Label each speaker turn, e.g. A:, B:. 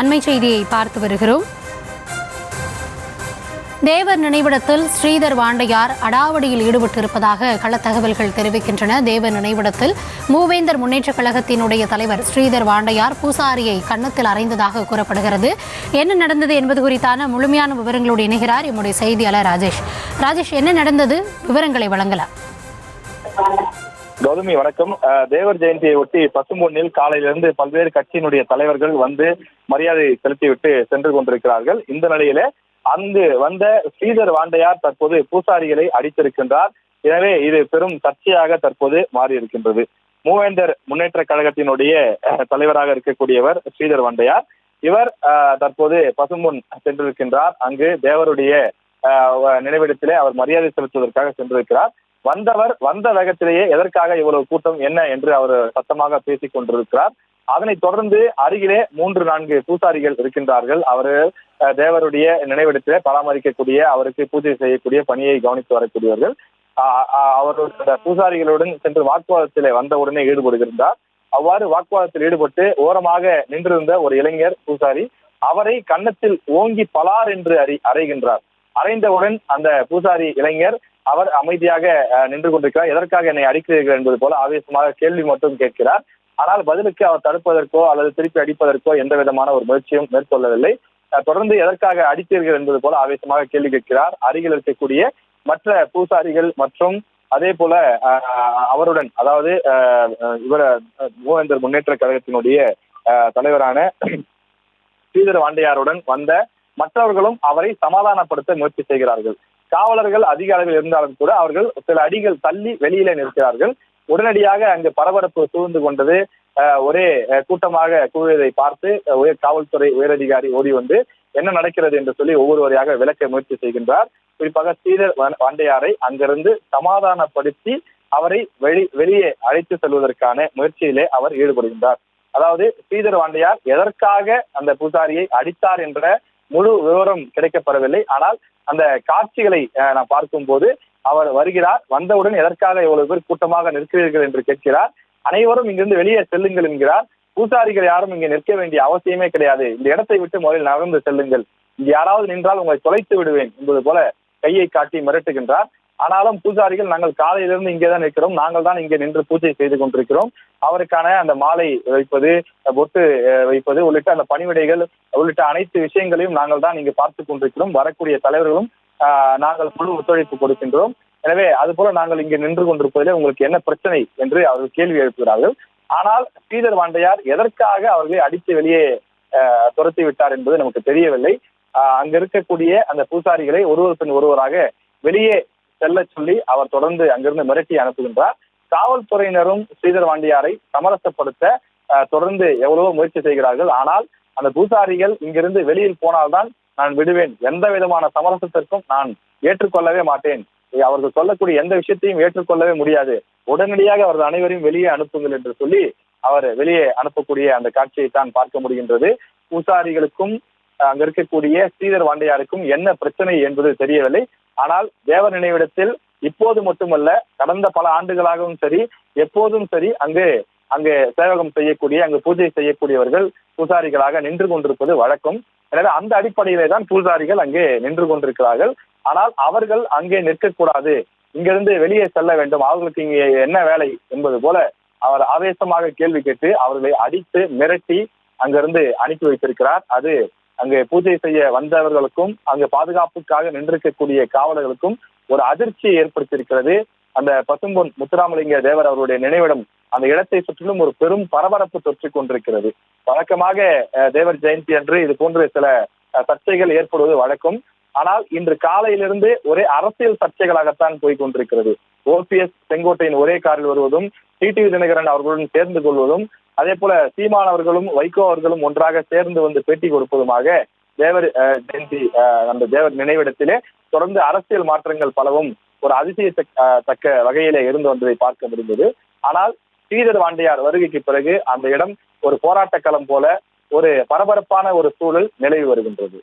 A: அண்மை செய்தியை பார்த்து வருகிறோம். தேவர் நினைவிடத்தில் ஸ்ரீதர் வாண்டையார் அடாவடியில் ஈடுபட்டிருப்பதாக களத்தகவல்கள் தெரிவிக்கின்றன. தேவர் நினைவிடத்தில் மூவேந்தர் முன்னேற்றக் கழகத்தினுடைய தலைவர் ஸ்ரீதர் வாண்டையார் பூசாரியை கன்னத்தில் அறைந்ததாக கூறப்படுகிறது. என்ன நடந்தது என்பது குறித்தான முழுமையான விவரங்களோடு இணைகிறார் எம்முடைய செய்தியாளர் ராஜேஷ். என்ன நடந்தது, விவரங்களை வழங்கலாம்.
B: கௌதமி வணக்கம். தேவர் ஜெயந்தியை ஒட்டி பசும்பொன்னில் காலையிலிருந்து பல்வேறு கட்சியினுடைய தலைவர்கள் வந்து மரியாதை செலுத்திவிட்டு சென்று கொண்டிருக்கிறார்கள். இந்த நிலையில அங்கு வந்த ஸ்ரீதர் வாண்டையார் தற்போது பூசாரிகளை அடித்திருக்கின்றார். எனவே இது பெரும் சர்ச்சையாக தற்போது மாறியிருக்கின்றது. மூவேந்தர் முன்னேற்ற கழகத்தினுடைய தலைவராக இருக்கக்கூடியவர் ஸ்ரீதர் வாண்டையார். இவர் தற்போது பசும்பொன் சென்றிருக்கின்றார். அங்கு தேவருடைய நினைவிடத்திலே அவர் மரியாதை செலுத்துவதற்காக சென்றிருக்கிறார். வந்தவர் வந்த வேகத்திலேயே எதற்காக இவ்வளவு கூட்டம் என்ன என்று அவர் சத்தமாக பேசிக் கொண்டிருக்கிறார். அதனைத் தொடர்ந்து அருகிலே 3-4 பூசாரிகள் இருக்கின்றார்கள். அவர்கள் தேவருடைய நினைவிடத்திலே பராமரிக்கக்கூடிய, அவருக்கு பூஜை செய்யக்கூடிய பணியை கவனித்து வரக்கூடியவர்கள். அவருடைய பூசாரிகளுடன் சென்று வாக்குவாதத்திலே வந்தவுடனே ஈடுபடுகின்றார். அவ்வாறு வாக்குவாதத்தில் ஈடுபட்டு ஓரமாக நின்றிருந்த ஒரு இளைஞர் பூசாரி அவரை கன்னத்தில் ஓங்கி பலார் என்று அறைகின்றார். அறைந்தவுடன் அந்த பூசாரி இளைஞர் அவர் அமைதியாக நின்று கொண்டிருக்கிறார். எதற்காக என்னை அடிக்கிறீர்கள் என்பது போல ஆவேசமாக கேள்வி மட்டும் கேட்கிறார். ஆனால் பதிலுக்கு அவர் தடுப்பதற்கோ அல்லது திருப்பி அடிப்பதற்கோ எந்த விதமான ஒரு முயற்சியும் மேற்கொள்ளவில்லை. தொடர்ந்து எதற்காக அடித்தீர்கள் என்பது போல ஆவேசமாக கேள்வி கேட்கிறார். அருகில் இருக்கக்கூடிய மற்ற பூசாரிகள் மற்றும் அதே போல அவருடன், அதாவது இவர் மூவேந்தர் முன்னேற்ற கழகத்தினுடைய தலைவரான ஸ்ரீதர் வாண்டையாருடன் வந்த மற்றவர்களும் அவரை சமாதானப்படுத்த முயற்சி செய்கிறார்கள். காவலர்கள் அதிக அளவில் இருந்தாலும் கூட அவர்கள் சில அடிகள் தள்ளி வெளியிலே நிற்கிறார்கள். உடனடியாக அங்கு பரபரப்பு சூழ்ந்து கொண்டது. ஒரே கூட்டமாக குழுவதை பார்த்து காவல்துறை உயரதிகாரி ஓடி வந்து என்ன நடக்கிறது என்று சொல்லி ஒவ்வொருவரையாக விளக்க முயற்சி செய்கின்றார். குறிப்பாக ஸ்ரீதர் வாண்டையாரை அங்கிருந்து சமாதானப்படுத்தி அவரை வெளியே அழைத்து செல்வதற்கான முயற்சியிலே அவர் ஈடுபடுகின்றார். அதாவது ஸ்ரீதர் வாண்டையார் எதற்காக அந்த பூசாரியை அடித்தார் என்ற முழு விவரம் கிடைக்கப்படவில்லை. ஆனால் அந்த காட்சிகளை நாம் பார்க்கும் போது அவர் வருகிறார். வந்தவுடன் எதற்காக இவ்வளவு பேர் கூட்டமாக நிற்கிறீர்கள் என்று கேட்கிறார். அனைவரும் இங்கிருந்து வெளியே செல்லுங்கள் என்கிறார். பூசாரிகள் யாரும் இங்கே நிற்க வேண்டிய அவசியமே கிடையாது, இந்த இடத்தை விட்டு முதலில் நகர்ந்து செல்லுங்கள், இங்கு யாராவது நின்றால் உங்களை தொலைத்து விடுவேன் என்பது போல கையை காட்டி மிரட்டுகின்றார். ஆனாலும் பூசாரிகள் நாங்கள் காலையிலிருந்து இங்கேதான் இருக்கிறோம், நாங்கள் தான் இங்கே நின்று பூஜை செய்து கொண்டிருக்கிறோம், அவருக்கான அந்த மாலை வைப்பது, பொட்டு வைப்பது உள்ளிட்ட அந்த பணிவிடைகள் உள்ளிட்ட அனைத்து விஷயங்களையும் நாங்கள் தான் இங்கு பார்த்து கொண்டிருக்கிறோம், வரக்கூடிய தலைவர்களும் நாங்கள் முழு ஒத்துழைப்பு கொடுக்கின்றோம், எனவே அது போல நாங்கள் இங்கே நின்று கொண்டிருப்பதிலே உங்களுக்கு என்ன பிரச்சனை என்று அவர்கள் கேள்வி எழுப்புகிறார்கள். ஆனால் ஸ்ரீதர் வாண்டையார் எதற்காக அவர்களை அடித்து வெளியே துரத்தி விட்டார் என்பது நமக்கு தெரியவில்லை. அங்க இருக்கக்கூடிய அந்த பூசாரிகளை ஒருவர் பின் ஒருவராக வெளியே செல்ல சொல்லி அவர் தொடர்ந்து அங்கிருந்து மிரட்டி அனுப்புகின்றார். காவல்துறையினரும் ஸ்ரீதர் வாண்டையாரை சமரசப்படுத்த தொடர்ந்து எவ்வளவோ முயற்சி செய்கிறார்கள். ஆனால் அந்த பூசாரிகள் இங்கிருந்து வெளியில் போனால்தான் நான் விடுவேன், எந்த விதமான சமரசத்திற்கும் நான் ஏற்றுக்கொள்ளவே மாட்டேன், அவர்கள் சொல்லக்கூடிய எந்த விஷயத்தையும் ஏற்றுக்கொள்ளவே முடியாது, உடனடியாக அவர்கள் அனைவரையும் வெளியே அனுப்புங்கள் என்று சொல்லி அவர் வெளியே அனுப்பக்கூடிய அந்த காட்சியை தான் பார்க்க முடிகின்றது. பூசாரிகளுக்கும் அங்க இருக்கக்கூடிய ஸ்ரீதர் வாண்டையாருக்கும் என்ன பிரச்சனை என்பது தெரியவில்லை. ஆனால் தேவர் நினைவிடத்தில் இப்போது மட்டுமல்ல, கடந்த பல ஆண்டுகளாகவும் சரி, எப்போதும் சரி, அங்கு சேவகம் செய்யக்கூடிய, அங்கு பூஜை செய்யக்கூடியவர்கள் பூசாரிகளாக நின்று கொண்டிருப்பது வழக்கம். எனவே அந்த அடிப்படையிலே தான் பூசாரிகள் அங்கே நின்று கொண்டிருக்கிறார்கள். ஆனால் அவர்கள் அங்கே நிற்கக்கூடாது, இங்கிருந்து வெளியே செல்ல வேண்டும், அவர்களுக்கு இங்கே என்ன வேலை என்பது போல அவர் ஆவேசமாக கேள்வி கேட்டு அவர்களை அடித்து மிரட்டி அங்கிருந்து அனுப்பி வைத்திருக்கிறார். அது அங்கு பூஜை செய்ய வந்தவர்களுக்கும் அங்கு பாதுகாப்புக்காக நின்றிருக்கக்கூடிய காவலர்களுக்கும் ஒரு அதிர்ச்சியை ஏற்படுத்தியிருக்கிறது. அந்த பசும்பொன் முத்துராமலிங்க தேவர் அவருடைய நினைவிடம் அந்த இடத்தை சுற்றிலும் ஒரு பெரும் பரபரப்பு தொற்றிக் கொண்டிருக்கிறது. வழக்கமாக தேவர் ஜெயந்தி அன்று இது போன்ற சில சர்ச்சைகள் ஏற்படுவது வழக்கம். ஆனால் இன்று காலையிலிருந்து ஒரே அரசியல் சர்ச்சைகளாகத்தான் போய் கொண்டிருக்கிறது. OPS செங்கோட்டையின் ஒரே காரில் வருவதும், டிடிவி தினகரன் அவர்களுடன் சேர்ந்து கொள்வதும், அதே போல சீமான் அவர்களும் வைகோ அவர்களும் ஒன்றாக சேர்ந்து வந்து பேட்டி கொடுப்பதுமாக தேவர் ஜெயந்தி அந்த தேவர் நினைவிடத்திலே தொடர்ந்து அரசியல் மாற்றங்கள் பலவும் ஒரு அதிசயத்தக்க வகையிலே இருந்து வந்ததை பார்க்க முடிந்தது. ஆனால் ஸ்ரீதர் வாண்டையார் வருகைக்கு பிறகு அந்த இடம் ஒரு போராட்ட களம் போல ஒரு பரபரப்பான ஒரு சூழல் நிலவி வருகின்றது.